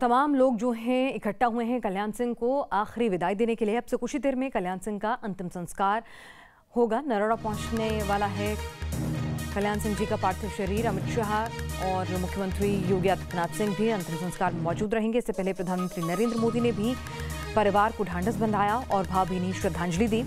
तमाम लोग जो हैं इकट्ठा हुए हैं कल्याण सिंह को आखिरी विदाई देने के लिए। अब से कुछ ही देर में कल्याण सिंह का अंतिम संस्कार होगा। नरोड़ा पहुंचने वाला है कल्याण सिंह जी का पार्थिव शरीर। अमित शाह और मुख्यमंत्री योगी आदित्यनाथ सिंह भी अंतिम संस्कार में मौजूद रहेंगे। इससे पहले प्रधानमंत्री नरेंद्र मोदी ने भी परिवार को ढांढस बंधाया और भावभीनी श्रद्धांजलि दी।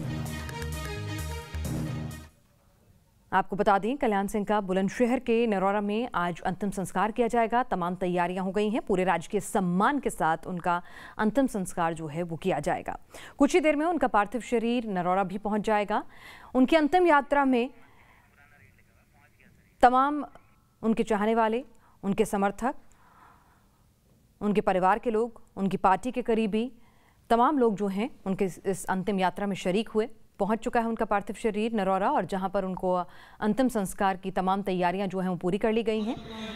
आपको बता दें, कल्याण सिंह का बुलंदशहर के नरोड़ा में आज अंतिम संस्कार किया जाएगा। तमाम तैयारियां हो गई हैं। पूरे राजकीय सम्मान के साथ उनका अंतिम संस्कार जो है वो किया जाएगा। कुछ ही देर में उनका पार्थिव शरीर नरोड़ा भी पहुंच जाएगा। उनकी अंतिम यात्रा में तमाम उनके चाहने वाले, उनके समर्थक, उनके परिवार के लोग, उनकी पार्टी के करीबी, तमाम लोग जो हैं उनके इस अंतिम यात्रा में शरीक हुए। पहुंच चुका है उनका पार्थिव शरीर नरोड़ा और जहां पर उनको अंतिम संस्कार की तमाम तैयारियां जो हैं वो पूरी कर ली गई हैं।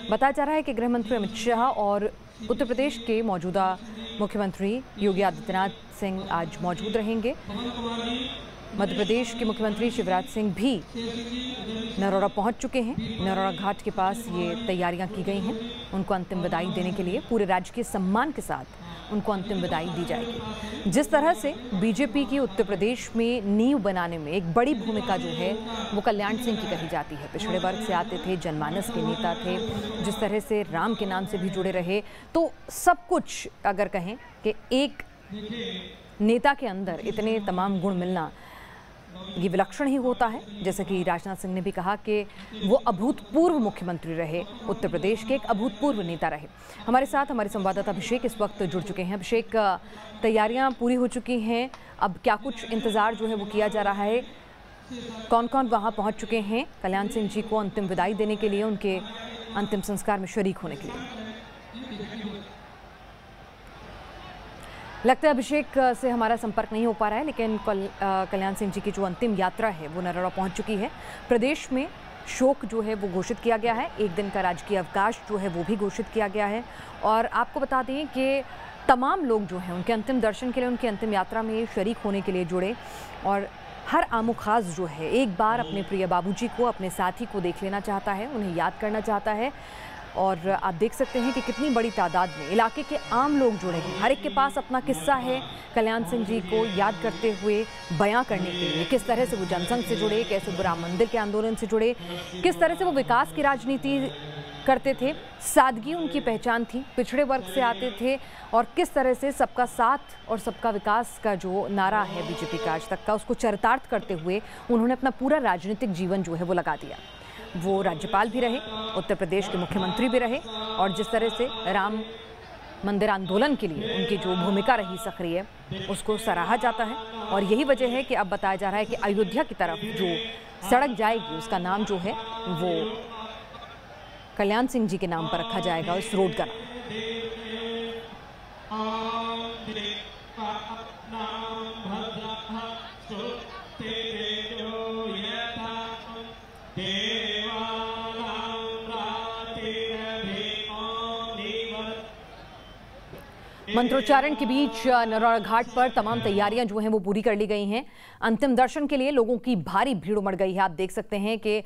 बताया जा रहा है कि गृह मंत्री अमित शाह और उत्तर प्रदेश के मौजूदा मुख्यमंत्री योगी आदित्यनाथ सिंह आज मौजूद रहेंगे। मध्य प्रदेश के मुख्यमंत्री शिवराज सिंह भी नरोड़ा पहुंच चुके हैं। नरोड़ा घाट के पास ये तैयारियां की गई हैं। उनको अंतिम विदाई देने के लिए पूरे राजकीय सम्मान के साथ उनको अंतिम विदाई दी जाएगी। जिस तरह से बीजेपी की उत्तर प्रदेश में नींव बनाने में एक बड़ी भूमिका जो है वो कल्याण सिंह की कही जाती है। पिछड़े वर्ग से आते थे, जनमानस के नेता थे, जिस तरह से राम के नाम से भी जुड़े रहे, तो सब कुछ अगर कहें कि एक नेता के अंदर इतने तमाम गुण मिलना ये विलक्षण ही होता है। जैसे कि राजनाथ सिंह ने भी कहा कि वो अभूतपूर्व मुख्यमंत्री रहे, उत्तर प्रदेश के एक अभूतपूर्व नेता रहे। हमारे साथ हमारे संवाददाता अभिषेक इस वक्त जुड़ चुके हैं। अभिषेक, तैयारियां पूरी हो चुकी हैं, अब क्या कुछ इंतजार जो है वो किया जा रहा है? कौन कौन वहां पहुंच चुके हैं कल्याण सिंह जी को अंतिम विदाई देने के लिए, उनके अंतिम संस्कार में शरीक होने के लिए? लगता है अभिषेक से हमारा संपर्क नहीं हो पा रहा है, लेकिन कल्याण सिंह जी की जो अंतिम यात्रा है वो नरोड़ा पहुंच चुकी है। प्रदेश में शोक जो है वो घोषित किया गया है। एक दिन का राजकीय अवकाश जो है वो भी घोषित किया गया है। और आपको बता दें कि तमाम लोग जो हैं उनके अंतिम दर्शन के लिए, उनकी अंतिम यात्रा में शरीक होने के लिए जुड़े। और हर आमो खास जो है एक बार अपने प्रिय बाबूजी को, अपने साथी को देख लेना चाहता है, उन्हें याद करना चाहता है। और आप देख सकते हैं कि कितनी बड़ी तादाद में इलाके के आम लोग जुड़े हैं। हर एक के पास अपना किस्सा है कल्याण सिंह जी को याद करते हुए बयां करने के लिए। किस तरह से वो जनसंघ से जुड़े, कैसे वो राम मंदिर के आंदोलन से जुड़े, किस तरह से वो विकास की राजनीति करते थे, सादगी उनकी पहचान थी, पिछड़े वर्ग से आते थे, और किस तरह से सबका साथ और सबका विकास का जो नारा है बीजेपी का आज तक का, उसको चरितार्थ करते हुए उन्होंने अपना पूरा राजनीतिक जीवन जो है वो लगा दिया। वो राज्यपाल भी रहे, उत्तर प्रदेश के मुख्यमंत्री भी रहे, और जिस तरह से राम मंदिर आंदोलन के लिए उनकी जो भूमिका रही सक्रिय, उसको सराहा जाता है। और यही वजह है कि अब बताया जा रहा है कि अयोध्या की तरफ जो सड़क जाएगी उसका नाम जो है वो कल्याण सिंह जी के नाम पर रखा जाएगा, इस रोड का नाम। मंत्रोच्चारण के बीच नरोड़ा घाट पर तमाम तैयारियां जो हैं वो पूरी कर ली गई हैं। अंतिम दर्शन के लिए लोगों की भारी भीड़ उमड़ गई है। आप देख सकते हैं कि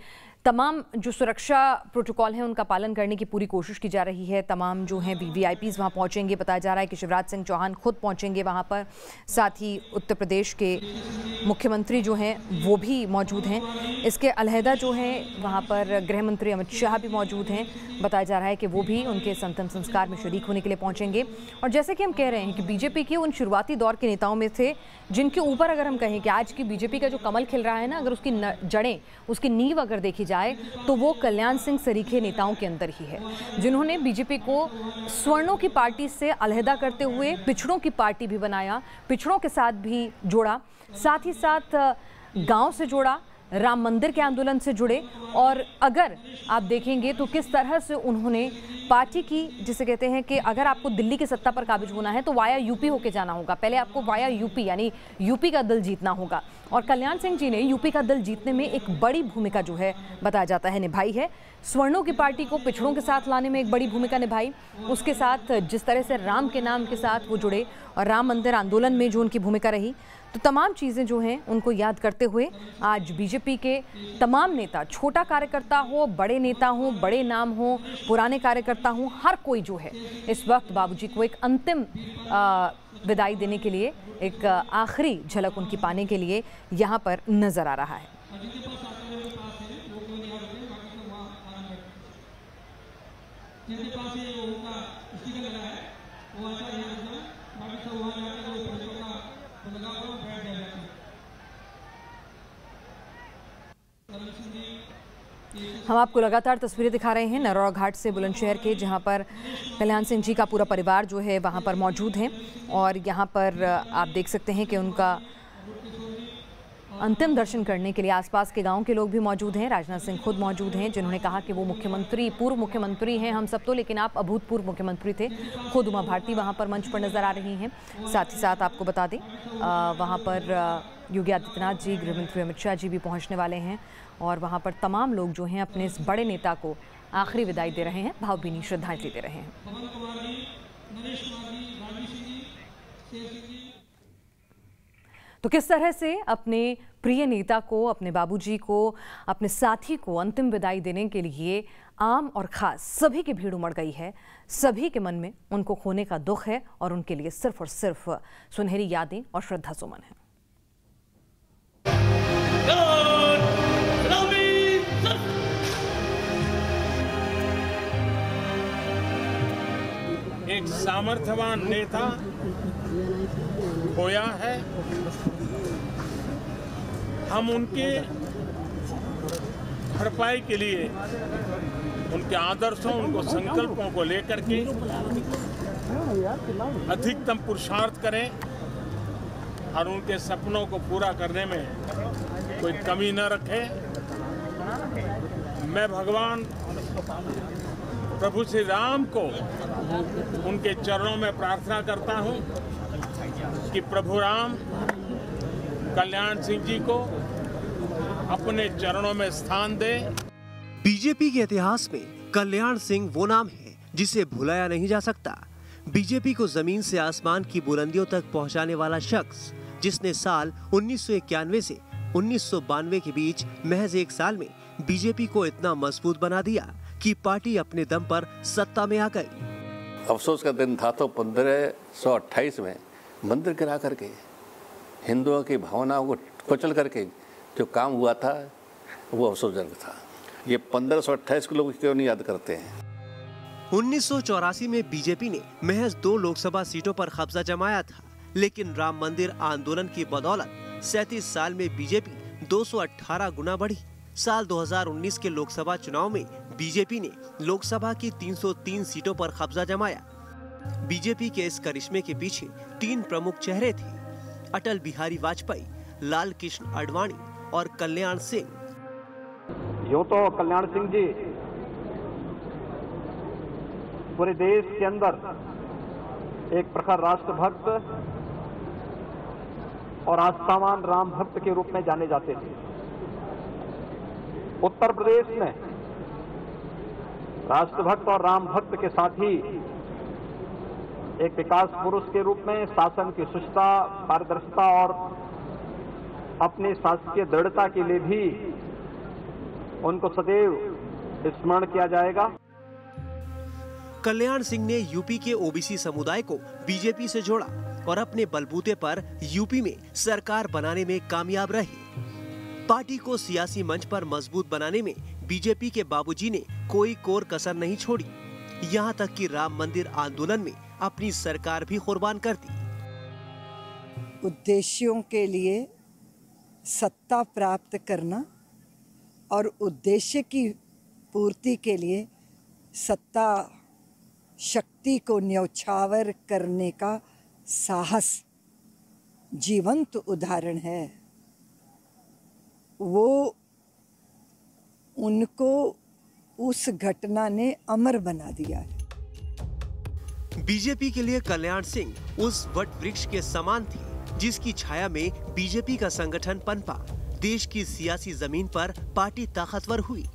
तमाम जो सुरक्षा प्रोटोकॉल हैं उनका पालन करने की पूरी कोशिश की जा रही है। तमाम जो हैं वीआईपीज़ वहाँ पहुँचेंगे। बताया जा रहा है कि शिवराज सिंह चौहान खुद पहुँचेंगे वहाँ पर, साथ ही उत्तर प्रदेश के मुख्यमंत्री जो हैं वो भी मौजूद हैं। इसके अलहदा जो हैं वहाँ पर गृह मंत्री अमित शाह भी मौजूद हैं। बताया जा रहा है कि वो भी उनके अंतिम संस्कार में शरीक होने के लिए पहुँचेंगे। और जैसे कि हम कह रहे हैं कि बीजेपी के उन शुरुआती दौर के नेताओं में थे जिनके ऊपर अगर हम कहें कि आज की बीजेपी का जो कमल खिल रहा है ना, अगर उसकी जड़ें, उसकी नींव अगर देखी जाए तो वो कल्याण सिंह सरीखे नेताओं के अंदर ही है, जिन्होंने बीजेपी को स्वर्णों की पार्टी से अलहदा करते हुए पिछड़ों की पार्टी भी बनाया, पिछड़ों के साथ भी जोड़ा, साथ ही साथ गांव से जोड़ा, राम मंदिर के आंदोलन से जुड़े। और अगर आप देखेंगे तो किस तरह से उन्होंने पार्टी की, जिसे कहते हैं कि अगर आपको दिल्ली की सत्ता पर काबिज होना है तो वाया यूपी होके जाना होगा, पहले आपको वाया यूपी यानी यूपी का दिल जीतना होगा। और कल्याण सिंह जी ने यूपी का दिल जीतने में एक बड़ी भूमिका जो है बताया जाता है निभाई है। स्वर्णों की पार्टी को पिछड़ों के साथ लाने में एक बड़ी भूमिका निभाई, उसके साथ जिस तरह से राम के नाम के साथ वो जुड़े और राम मंदिर आंदोलन में जो उनकी भूमिका रही, तो तमाम चीज़ें जो हैं उनको याद करते हुए आज बीजेपी के तमाम नेता, छोटा कार्यकर्ता हो, बड़े नेता हो, बड़े नाम हो, पुराने कार्यकर्ता सकता हूँ हर कोई जो है इस वक्त बाबूजी को एक अंतिम विदाई देने के लिए, एक आखिरी झलक उनकी पाने के लिए यहाँ पर नजर आ रहा है। हम आपको लगातार तस्वीरें दिखा रहे हैं नरौरा घाट से बुलंदशहर के, जहां पर कल्याण सिंह जी का पूरा परिवार जो है वहां पर मौजूद है और यहां पर आप देख सकते हैं कि उनका अंतिम दर्शन करने के लिए आसपास के गांव के लोग भी मौजूद हैं। राजनाथ सिंह खुद मौजूद हैं, जिन्होंने कहा कि वो मुख्यमंत्री, पूर्व मुख्यमंत्री हैं हम सब तो, लेकिन आप अभूतपूर्व मुख्यमंत्री थे। खुद उमा भारती वहां पर मंच पर नजर आ रही हैं। साथ ही साथ आपको बता दें वहां पर योगी आदित्यनाथ जी, गृहमंत्री अमित शाह जी भी पहुंचने वाले हैं और वहां पर तमाम लोग जो हैं अपने इस बड़े नेता को आखिरी विदाई दे रहे हैं, भावभीनी श्रद्धांजलि दे रहे हैं। तो किस तरह से अपने प्रिय नेता को, अपने बाबूजी को, अपने साथी को अंतिम विदाई देने के लिए आम और खास सभी की भीड़ उमड़ गई है। सभी के मन में उनको खोने का दुख है और उनके लिए सिर्फ और सिर्फ सुनहरी यादें और श्रद्धा सुमन है। एक सामर्थ्यवान नेता खोया है। हम उनके भरपाई के लिए उनके आदर्शों, उनको संकल्पों को लेकर के अधिकतम पुरुषार्थ करें और उनके सपनों को पूरा करने में कोई कमी न रखें। मैं भगवान प्रभु श्री राम को उनके चरणों में प्रार्थना करता हूं कि प्रभु राम कल्याण सिंह जी को अपने चरणों में स्थान दे। बीजेपी के इतिहास में कल्याण सिंह वो नाम है जिसे भुलाया नहीं जा सकता। बीजेपी को जमीन से आसमान की बुलंदियों तक पहुंचाने वाला शख्स, जिसने साल 1991 से 1992 के बीच महज एक साल में बीजेपी को इतना मजबूत बना दिया कि पार्टी अपने दम पर सत्ता में आ गई। अफसोस का दिन था तो 1528 में मंदिर गिरा करके हिंदुओं की भावनाओं को कुचल करके जो काम हुआ था वो अफसोसजनक था। ये 1528 को लोग क्यों नहीं याद करते हैं। 1984 में बीजेपी ने महज 2 लोकसभा सीटों पर कब्जा जमाया था, लेकिन राम मंदिर आंदोलन की बदौलत 37 साल में बीजेपी 218 गुना बढ़ी। साल 2019 के लोकसभा चुनाव में बीजेपी ने लोकसभा की 303 सीटों पर कब्जा जमाया। बीजेपी के इस करिश्मे के पीछे 3 प्रमुख चेहरे थे: अटल बिहारी वाजपेयी, लाल कृष्ण आडवाणी और कल्याण सिंह। यूं तो कल्याण सिंह जी पूरे देश के अंदर एक प्रखर राष्ट्रभक्त और आस्थावान राम भक्त के रूप में जाने जाते थे। उत्तर प्रदेश में राष्ट्रभक्त और राम भक्त के साथ ही एक विकास पुरुष के रूप में शासन की शुचिता, पारदर्शिता और अपनी शासकीय दृढ़ता के लिए भी उनको सदैव स्मरण किया जाएगा। कल्याण सिंह ने यूपी के ओबीसी समुदाय को बीजेपी से जोड़ा और अपने बलबूते पर यूपी में सरकार बनाने में कामयाब रहे। पार्टी को सियासी मंच पर मजबूत बनाने में बीजेपी के बाबूजी ने कोई कोर कसर नहीं छोड़ी। यहाँ तक कि राम मंदिर आंदोलन में अपनी सरकार भी कुर्बान कर दी। उद्देश्यों के लिए सत्ता प्राप्त करना और उद्देश्य की पूर्ति के लिए सत्ता शक्ति को न्यौछावर करने का साहस जीवंत उदाहरण है। वो उनको उस घटना ने अमर बना दिया है। बीजेपी के लिए कल्याण सिंह उस वट वृक्ष के समान थे जिसकी छाया में बीजेपी का संगठन पनपा। देश की सियासी जमीन पर पार्टी ताकतवर हुई।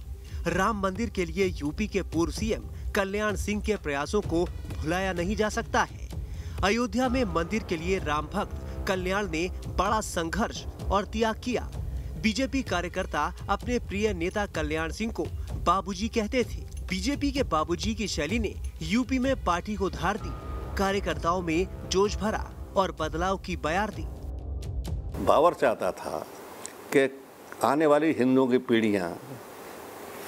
राम मंदिर के लिए यूपी के पूर्व सीएम कल्याण सिंह के प्रयासों को भुलाया नहीं जा सकता है। अयोध्या में मंदिर के लिए राम भक्त कल्याण ने बड़ा संघर्ष और त्याग किया। बीजेपी कार्यकर्ता अपने प्रिय नेता कल्याण सिंह को बाबूजी कहते थे। बीजेपी के बाबूजी की शैली ने यूपी में पार्टी को धार दी, कार्यकर्ताओं में जोश भरा और बदलाव की बयार दी। बाबर चाहता था कि आने वाली हिंदुओं की पीढ़ियां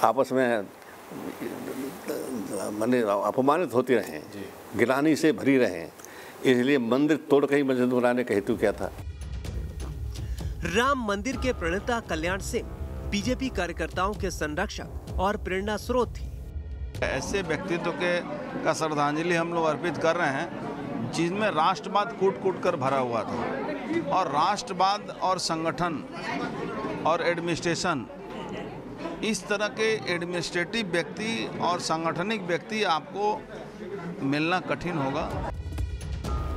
आपस में माने अपमानित होती रहें, गिलानी से भरी रहें, इसलिए मंदिर तोड़ के ही मस्जिद बनाने का हेतु क्या था। राम मंदिर के प्रणेता कल्याण सिंह बीजेपी कार्यकर्ताओं के संरक्षक और प्रेरणा स्रोत थे। ऐसे व्यक्तित्व का श्रद्धांजलि हम लोग अर्पित कर रहे हैं जिसमें राष्ट्रवाद कूट कूट कर भरा हुआ था, और राष्ट्रवाद और संगठन और एडमिनिस्ट्रेशन, इस तरह के एडमिनिस्ट्रेटिव व्यक्ति और सांगठनिक व्यक्ति आपको मिलना कठिन होगा।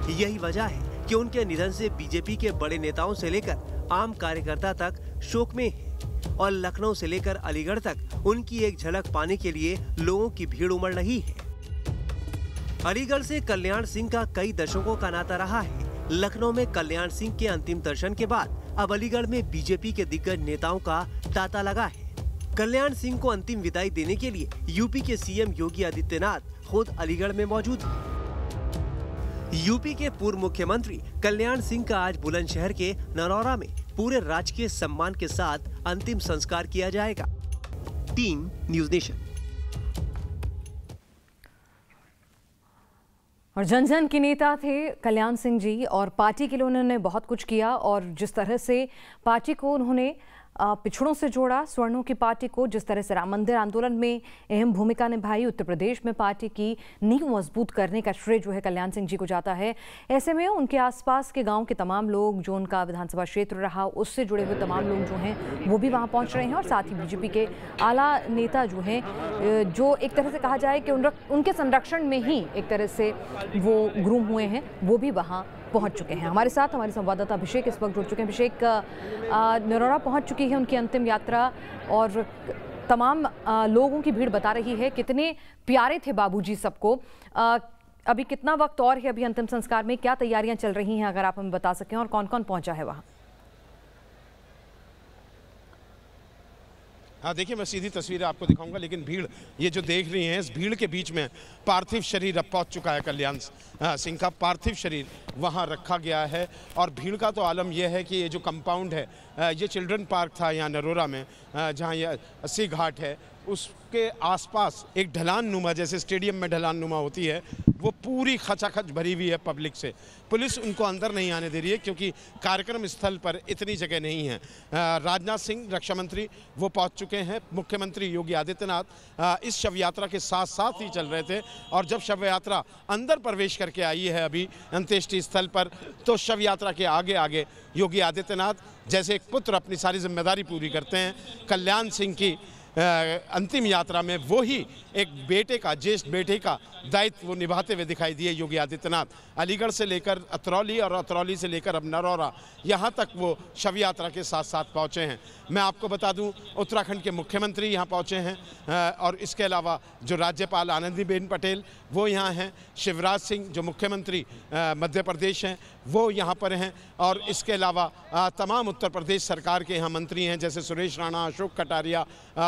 यही वजह है कि उनके निधन से बीजेपी के बड़े नेताओं से लेकर आम कार्यकर्ता तक शोक में है और लखनऊ से लेकर अलीगढ़ तक उनकी एक झलक पाने के लिए लोगों की भीड़ उमड़ रही है। अलीगढ़ से कल्याण सिंह का कई दशकों का नाता रहा है। लखनऊ में कल्याण सिंह के अंतिम दर्शन के बाद अब अलीगढ़ में बीजेपी के दिग्गज नेताओं का तांता लगा है। कल्याण सिंह को अंतिम विदाई देने के लिए यूपी के सीएम योगी आदित्यनाथ खुद अलीगढ़ में मौजूद हैं। यूपी के पूर्व मुख्यमंत्री कल्याण सिंह का आज बुलंदशहर के नरौरा में पूरे राजकीय सम्मान के साथ अंतिम संस्कार किया जाएगा। Team news nation. और जन जन के नेता थे कल्याण सिंह जी, और पार्टी के लिए उन्होंने बहुत कुछ किया, और जिस तरह से पार्टी को उन्होंने पिछड़ों से जोड़ा, स्वर्णों की पार्टी को, जिस तरह से राम मंदिर आंदोलन में अहम भूमिका निभाई, उत्तर प्रदेश में पार्टी की नींव मजबूत करने का श्रेय जो है कल्याण सिंह जी को जाता है। ऐसे में उनके आसपास के गांव के तमाम लोग, जो उनका विधानसभा क्षेत्र रहा, उससे जुड़े हुए तमाम लोग जो हैं वो भी वहां पहुंच रहे हैं, और साथ ही बीजेपी के आला नेता जो हैं, जो एक तरह से कहा जाए कि उनके संरक्षण में ही एक तरह से वो ग्रूम हुए हैं, वो भी वहाँ पहुंच चुके हैं। हमारे साथ हमारे संवाददाता अभिषेक इस वक्त जुड़ चुके हैं। अभिषेक, नरौरा पहुंच चुकी है उनकी अंतिम यात्रा, और तमाम लोगों की भीड़ बता रही है कितने प्यारे थे बाबूजी सबको। अभी कितना वक्त और है अभी अंतिम संस्कार में, क्या तैयारियां चल रही हैं, अगर आप हमें बता सकें, और कौन कौन पहुंचा है वहाँ? हाँ, देखिए मैं सीधी तस्वीरें आपको दिखाऊंगा, लेकिन भीड़ ये जो देख रही हैं, इस भीड़ के बीच में पार्थिव शरीर अब पहुंच चुका है। कल्याण सिंह का पार्थिव शरीर वहां रखा गया है, और भीड़ का तो आलम यह है कि ये जो कंपाउंड है, ये चिल्ड्रन पार्क था यहाँ नरोरा में, जहाँ ये 80 घाट है, उसके आसपास एक ढलान नुमा, जैसे स्टेडियम में ढलान नुमा होती है, वो पूरी खचाखच भरी हुई है पब्लिक से। पुलिस उनको अंदर नहीं आने दे रही है क्योंकि कार्यक्रम स्थल पर इतनी जगह नहीं है। राजनाथ सिंह रक्षा मंत्री वो पहुंच चुके हैं, मुख्यमंत्री योगी आदित्यनाथ इस शव यात्रा के साथ साथ ही चल रहे थे, और जब शव यात्रा अंदर प्रवेश करके आई है अभी अंत्येष्टि स्थल पर, तो शव यात्रा के आगे आगे योगी आदित्यनाथ जैसे एक पुत्र अपनी सारी जिम्मेदारी पूरी करते हैं, कल्याण सिंह की अंतिम यात्रा में वो ही एक बेटे का, ज्येष्ठ बेटे का दायित्व वो निभाते हुए दिखाई दिए योगी आदित्यनाथ। अलीगढ़ से लेकर अतरौली और अतरौली से लेकर अब नरौरा, यहाँ तक वो शव यात्रा के साथ साथ पहुँचे हैं। मैं आपको बता दूं, उत्तराखंड के मुख्यमंत्री यहाँ पहुँचे हैं, और इसके अलावा जो राज्यपाल आनंदीबेन पटेल वो यहाँ हैं, शिवराज सिंह जो मुख्यमंत्री मध्य प्रदेश हैं वो यहाँ पर हैं, और इसके अलावा तमाम उत्तर प्रदेश सरकार के यहाँ मंत्री हैं, जैसे सुरेश राणा, अशोक कटारिया,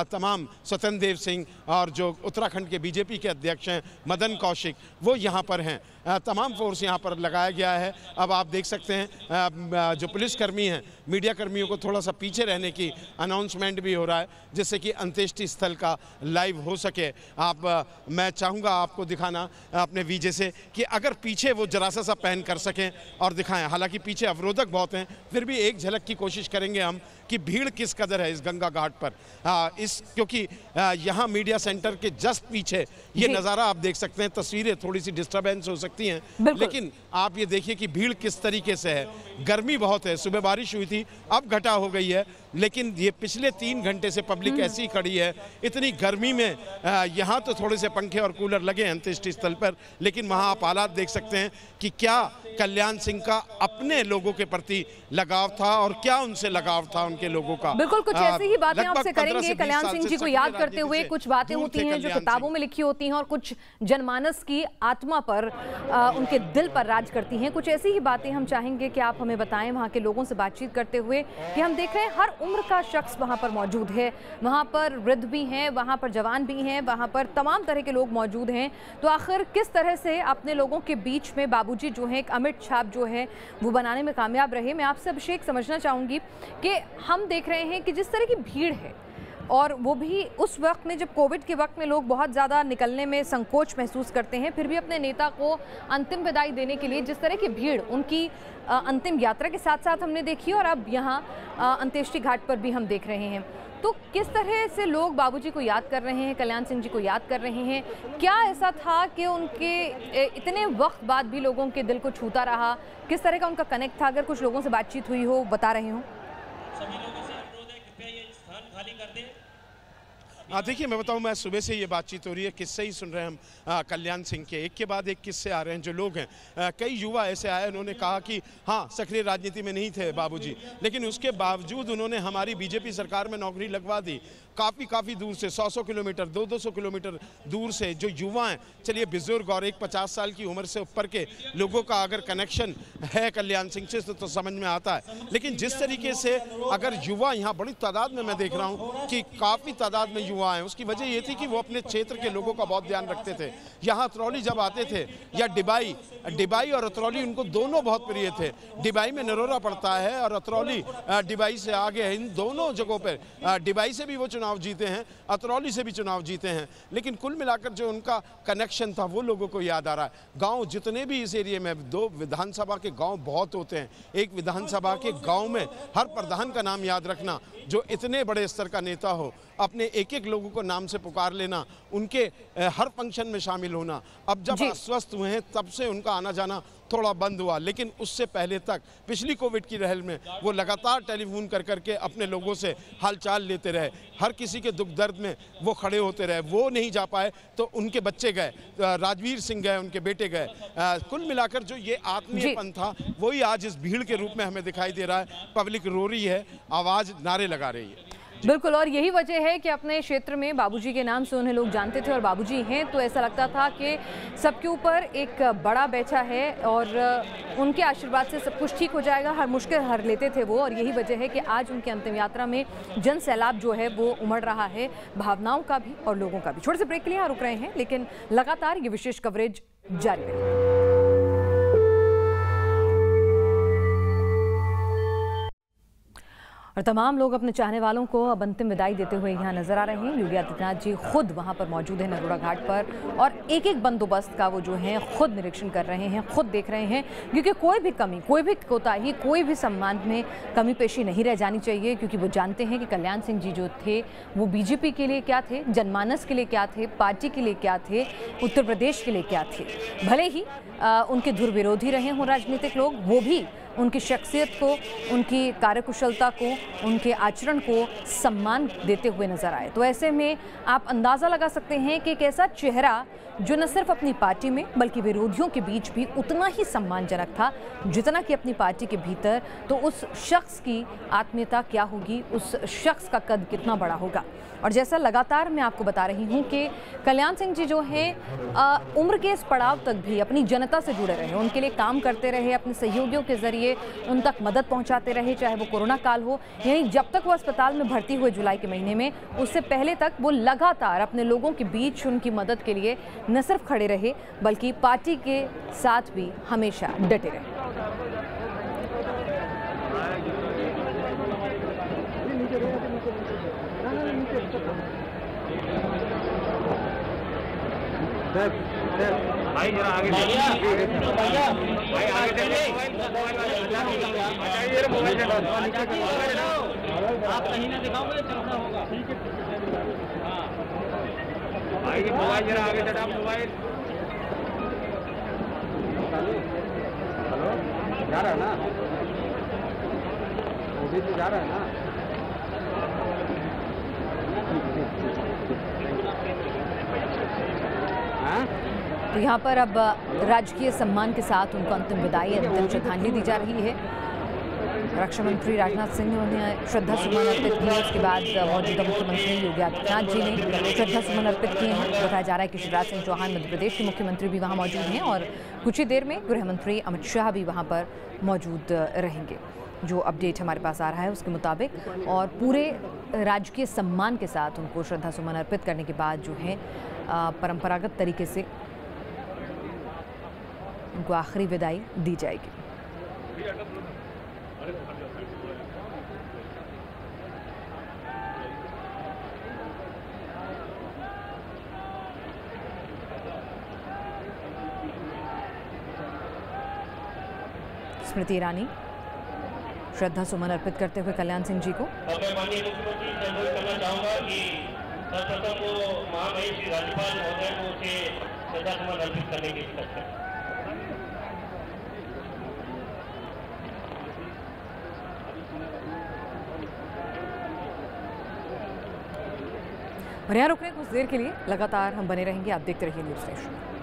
तमाम स्वतंत्र देव सिंह, और जो उत्तराखंड के बीजेपी के अध्यक्ष हैं मदन कौशिक, वो यहाँ पर हैं। तमाम फोर्स यहाँ पर लगाया गया है। अब आप देख सकते हैं जो पुलिसकर्मी हैं, मीडिया कर्मियों को थोड़ा सा पीछे रहने की अनाउंसमेंट भी हो रहा है, जिससे कि अंत्येष्टि स्थल का लाइव हो सके। मैं चाहूँगा आपको दिखाना अपने वीजे से कि अगर पीछे वो जरा सा पहन कर सकें और दिखाएं। हालांकि पीछे अवरोधक बहुत हैं, फिर भी एक झलक की कोशिश करेंगे हम कि भीड़ किस कदर है इस गंगा घाट पर। क्योंकि यहाँ मीडिया सेंटर के जस्ट पीछे ये नज़ारा आप देख सकते हैं। तस्वीरें थोड़ी सी डिस्टर्बेंस हो सकती हैं, लेकिन आप ये देखिए कि भीड़ किस तरीके से है। गर्मी बहुत है, सुबह बारिश हुई थी, अब घटा हो गई है, लेकिन ये पिछले 3 घंटे से पब्लिक ऐसी ही खड़ी है। इतनी गर्मी में यहाँ तो थोड़े से पंखे और कूलर लगे हैं अंत्येष्टि स्थल पर, लेकिन वहाँ आप हालात देख सकते हैं कि क्या कल्याण सिंह का अपने लोगों के प्रति लगाव था और क्या उनसे लगाव था उनके लोगों का। बिल्कुल, कुछ ऐसी ही बातें आपसे करेंगे कल्याण सिंह जी को याद करते हुए। कुछ बातें होती हैं जो किताबों में लिखी होती हैं और कुछ जनमानस की आत्मा पर, उनके दिल पर राज करती हैं। कुछ ऐसी ही बातें हम चाहेंगे कि आप हमें बताएं वहाँ के लोगों से बातचीत करते हुए, कि हम देख रहे हैं हर उम्र का शख्स वहाँ पर मौजूद है। वहाँ पर वृद्ध भी हैं, वहाँ पर जवान भी हैं, वहाँ पर तमाम तरह के लोग मौजूद हैं। तो आखिर किस तरह से अपने लोगों के बीच में बाबूजी जो है एक अमिट छाप जो है वो बनाने में कामयाब रहे। मैं आपसे अभिषेक समझना चाहूँगी कि हम देख रहे हैं कि जिस तरह की भीड़ है, और वो भी उस वक्त में जब कोविड के वक्त में लोग बहुत ज़्यादा निकलने में संकोच महसूस करते हैं, फिर भी अपने नेता को अंतिम विदाई देने के लिए जिस तरह की भीड़ उनकी अंतिम यात्रा के साथ साथ हमने देखी, और अब यहाँ अंत्येष्टि घाट पर भी हम देख रहे हैं। तो किस तरह से लोग बाबूजी को याद कर रहे हैं, कल्याण सिंह जी को याद कर रहे हैं? क्या ऐसा था कि उनके इतने वक्त बाद भी लोगों के दिल को छूता रहा? किस तरह का उनका कनेक्ट था? अगर कुछ लोगों से बातचीत हुई हो, बता रहे हो। देखिए, मैं बताऊं, मैं सुबह से ये बातचीत हो रही है, किस्से ही सुन रहे हैं हम कल्याण सिंह के, एक के बाद एक किस्से आ रहे हैं। जो लोग हैं, कई युवा ऐसे आए, उन्होंने कहा कि हाँ, सक्रिय राजनीति में नहीं थे बाबूजी, लेकिन उसके बावजूद उन्होंने हमारी बीजेपी सरकार में नौकरी लगवा दी। काफ़ी दूर से 100 किलोमीटर 200 किलोमीटर दूर से जो युवा हैं, चलिए बुजुर्ग और एक 50 साल की उम्र से ऊपर के लोगों का अगर कनेक्शन है कल्याण सिंह से तो समझ में आता है। लेकिन जिस तरीके से अगर युवा यहाँ बड़ी तादाद में मैं देख रहा हूँ कि काफ़ी तादाद में युवा हैं, उसकी वजह ये थी कि वो अपने क्षेत्र के लोगों का बहुत ध्यान रखते थे। यहाँ अतरौली जब आते थे या डिबाई और अतरौली उनको दोनों बहुत प्रिय थे। डिबाई में नरोरा पड़ता है और अतरौली डिबाई से आगे है। इन दोनों जगहों पर डिबाई से भी वो चुनाव जीते हैं, अतरौली से भी चुनाव जीते हैं, लेकिन कुल मिलाकर जो उनका कनेक्शन था वो लोगों को याद आ रहा है। गांव जितने भी इस एरिया में, 2 विधानसभा के गांव बहुत होते हैं, एक विधानसभा के गांव में हर प्रधान का नाम याद रखना, जो इतने बड़े स्तर का नेता हो, अपने एक एक लोगों को नाम से पुकार लेना, उनके हर फंक्शन में शामिल होना। अब जब अस्वस्थ हुए हैं तब से उनका आना जाना थोड़ा बंद हुआ, लेकिन उससे पहले तक पिछली कोविड की लहर में वो लगातार टेलीफोन कर करके अपने लोगों से हालचाल लेते रहे। हर किसी के दुख दर्द में वो खड़े होते रहे। वो नहीं जा पाए तो उनके बच्चे गए, राजवीर सिंह गए, उनके बेटे गए। कुल मिलाकर जो ये आत्मीयपन था वही आज इस भीड़ के रूप में हमें दिखाई दे रहा है। पब्लिक रो रही है, आवाज़ नारे लगा रही है। बिल्कुल, और यही वजह है कि अपने क्षेत्र में बाबूजी के नाम से उन्हें लोग जानते थे, और बाबूजी हैं तो ऐसा लगता था कि सबके ऊपर एक बड़ा बैठा है और उनके आशीर्वाद से सब कुछ ठीक हो जाएगा, हर मुश्किल हर लेते थे वो। और यही वजह है कि आज उनकी अंतिम यात्रा में जन सैलाब जो है वो उमड़ रहा है, भावनाओं का भी और लोगों का भी। छोटे से ब्रेक के लिए यहाँ रुक रहे हैं, लेकिन लगातार ये विशेष कवरेज जारी रहेगी। और तमाम लोग अपने चाहने वालों को अब अंतिम विदाई देते हुए यहाँ नजर आ रहे हैं। योगी आदित्यनाथ जी खुद वहाँ पर मौजूद हैं नरोरा घाट पर, और एक एक बंदोबस्त का वो जो है खुद निरीक्षण कर रहे हैं, खुद देख रहे हैं, क्योंकि कोई भी कमी, कोई भी कोताही, कोई भी सम्मान में कमी पेशी नहीं रह जानी चाहिए। क्योंकि वो जानते हैं कि कल्याण सिंह जी जो थे वो बीजेपी के लिए क्या थे, जनमानस के लिए क्या थे, पार्टी के लिए क्या थे, उत्तर प्रदेश के लिए क्या थे। भले ही उनके धुर विरोधी रहे हों राजनीतिक लोग, वो भी उनकी शख्सियत को, उनकी कार्यकुशलता को, उनके आचरण को सम्मान देते हुए नजर आए। तो ऐसे में आप अंदाज़ा लगा सकते हैं कि एक ऐसा चेहरा जो न सिर्फ अपनी पार्टी में बल्कि विरोधियों के बीच भी उतना ही सम्मानजनक था जितना कि अपनी पार्टी के भीतर। तो उस शख्स की आत्मीयता क्या होगी, उस शख्स का कद कितना बड़ा होगा। और जैसा लगातार मैं आपको बता रही हूँ कि कल्याण सिंह जी जो हैं उम्र के इस पड़ाव तक भी अपनी जनता से जुड़े रहे, उनके लिए काम करते रहे, अपने सहयोगियों के जरिए उन तक मदद पहुँचाते रहे, चाहे वो कोरोना काल हो, यानी जब तक वो अस्पताल में भर्ती हुए जुलाई के महीने में, उससे पहले तक वो लगातार अपने लोगों के बीच उनकी मदद के लिए न सिर्फ खड़े रहे बल्कि पार्टी के साथ भी हमेशा डटे रहे। भाई जरा आगे भाई आगे चलिए, मोबाइल आप कहीं ना दिखाओगे चलना होगा। भाई मोबाइल जरा आगे चढ़ा, मोबाइल हेलो जा रहा है ना, वो भी तो जा रहा है ना। तो यहाँ पर अब राजकीय सम्मान के साथ उनको अंतिम विदाई, अंतिम श्रद्धांजलि दी जा रही है। रक्षा मंत्री राजनाथ सिंह ने उन्हें श्रद्धा सुमन अर्पित किए। उसके बाद मौजूदा मुख्यमंत्री योगी आदित्यनाथ जी ने श्रद्धा सुमन अर्पित किए हैं। बताया जा रहा है कि शिवराज सिंह चौहान मध्य प्रदेश के मुख्यमंत्री भी वहाँ मौजूद हैं और कुछ ही देर में गृह मंत्री अमित शाह भी वहाँ पर मौजूद रहेंगे। जो अपडेट हमारे पास आ रहा है उसके मुताबिक, और पूरे राजकीय सम्मान के साथ उनको श्रद्धा सुमन अर्पित करने के बाद जो है परंपरागत तरीके से उनको आखिरी विदाई दी जाएगी। स्मृति ईरानी श्रद्धा सुमन अर्पित करते हुए कल्याण सिंह जी को। माननीय मुख्यमंत्री से अनुरोध करना चाहूंगा कि सर्वप्रथम वो महामहिम राज्यपाल महोदय को उसे श्रद्धा सुमन अर्पित करने की रिक्वेस्ट करें। और यहाँ रुक रहे हैं कुछ देर के लिए, लगातार हम बने रहेंगे, आप देखते रहिए न्यूज़ नेशन।